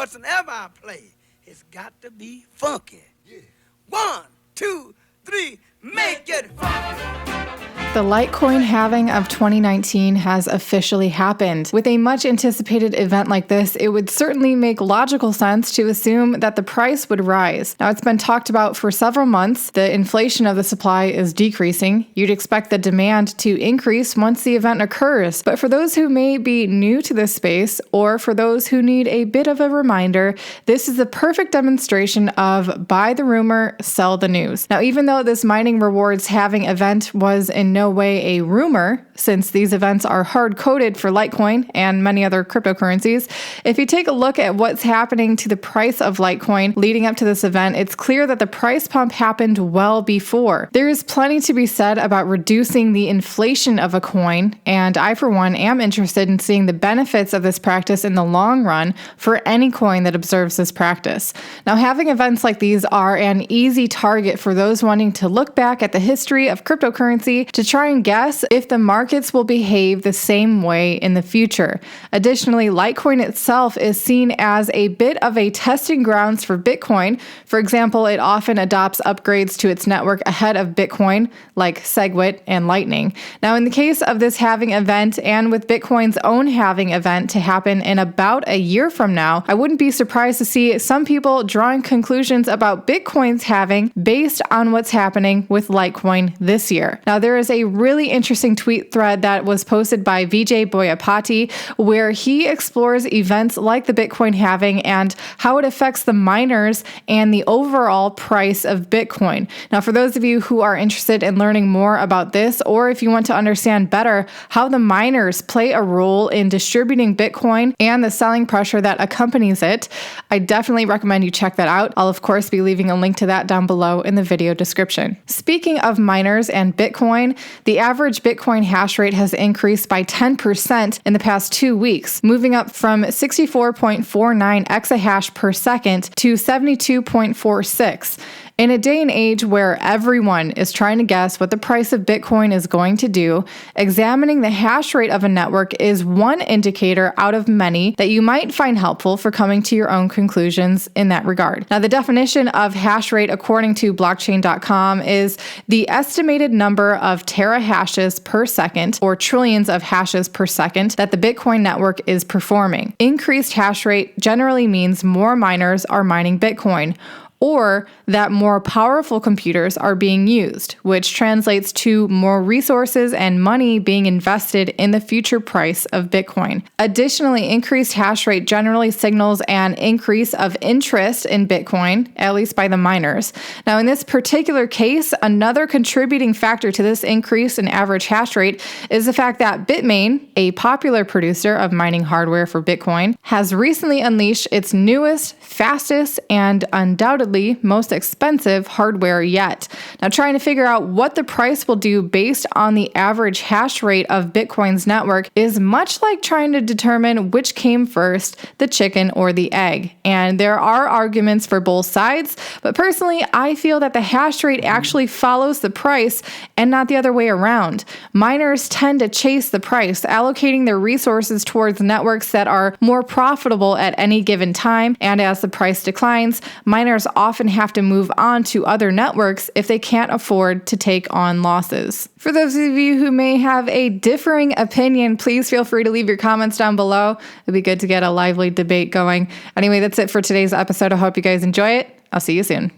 whatsoever I play, it's got to be funky. Yeah. 1, 2, 3, make it funky. The Litecoin halving of 2019 has officially happened. With a much anticipated event like this, it would certainly make logical sense to assume that the price would rise. Now, it's been talked about for several months. The inflation of the supply is decreasing. You'd expect the demand to increase once the event occurs. But for those who may be new to this space, or for those who need a bit of a reminder, this is the perfect demonstration of buy the rumor, sell the news. Now, even though this mining rewards halving event was in no way a rumor, since these events are hard-coded for Litecoin and many other cryptocurrencies, if you take a look at what's happening to the price of Litecoin leading up to this event, it's clear that the price pump happened well before. There is plenty to be said about reducing the inflation of a coin, and I, for one, am interested in seeing the benefits of this practice in the long run for any coin that observes this practice. Now, having events like these are an easy target for those wanting to look back at the history of cryptocurrency to try and guess if the markets will behave the same way in the future. Additionally, Litecoin itself is seen as a bit of a testing grounds for Bitcoin. For example, it often adopts upgrades to its network ahead of Bitcoin, like SegWit and Lightning. Now, in the case of this halving event, and with Bitcoin's own halving event to happen in about a year from now, I wouldn't be surprised to see some people drawing conclusions about Bitcoin's halving based on what's happening with Litecoin this year. Now, there is a really interesting tweet thread that was posted by Vijay Boyapati, where he explores events like the Bitcoin halving and how it affects the miners and the overall price of Bitcoin. Now, for those of you who are interested in learning more about this, or if you want to understand better how the miners play a role in distributing Bitcoin and the selling pressure that accompanies it, I definitely recommend you check that out. I'll, of course, be leaving a link to that down below in the video description. Speaking of miners and Bitcoin, the average Bitcoin hash rate has increased by 10% in the past 2 weeks, moving up from 64.49 exahash per second to 72.46. In a day and age where everyone is trying to guess what the price of Bitcoin is going to do, examining the hash rate of a network is one indicator out of many that you might find helpful for coming to your own conclusions in that regard. Now, the definition of hash rate according to blockchain.com is the estimated number of terahashes per second, or trillions of hashes per second, that the Bitcoin network is performing. Increased hash rate generally means more miners are mining Bitcoin, or that more powerful computers are being used, which translates to more resources and money being invested in the future price of Bitcoin. Additionally, increased hash rate generally signals an increase of interest in Bitcoin, at least by the miners. Now, in this particular case, another contributing factor to this increase in average hash rate is the fact that Bitmain, a popular producer of mining hardware for Bitcoin, has recently unleashed its newest, fastest, and undoubtedly most expensive hardware yet. Now, trying to figure out what the price will do based on the average hash rate of Bitcoin's network is much like trying to determine which came first, the chicken or the egg. And there are arguments for both sides, but personally, I feel that the hash rate actually follows the price and not the other way around. Miners tend to chase the price, allocating their resources towards networks that are more profitable at any given time, and as the price declines, miners often have to move on to other networks if they can't afford to take on losses. For those of you who may have a differing opinion, please feel free to leave your comments down below. It'd be good to get a lively debate going. Anyway, that's it for today's episode. I hope you guys enjoy it. I'll see you soon.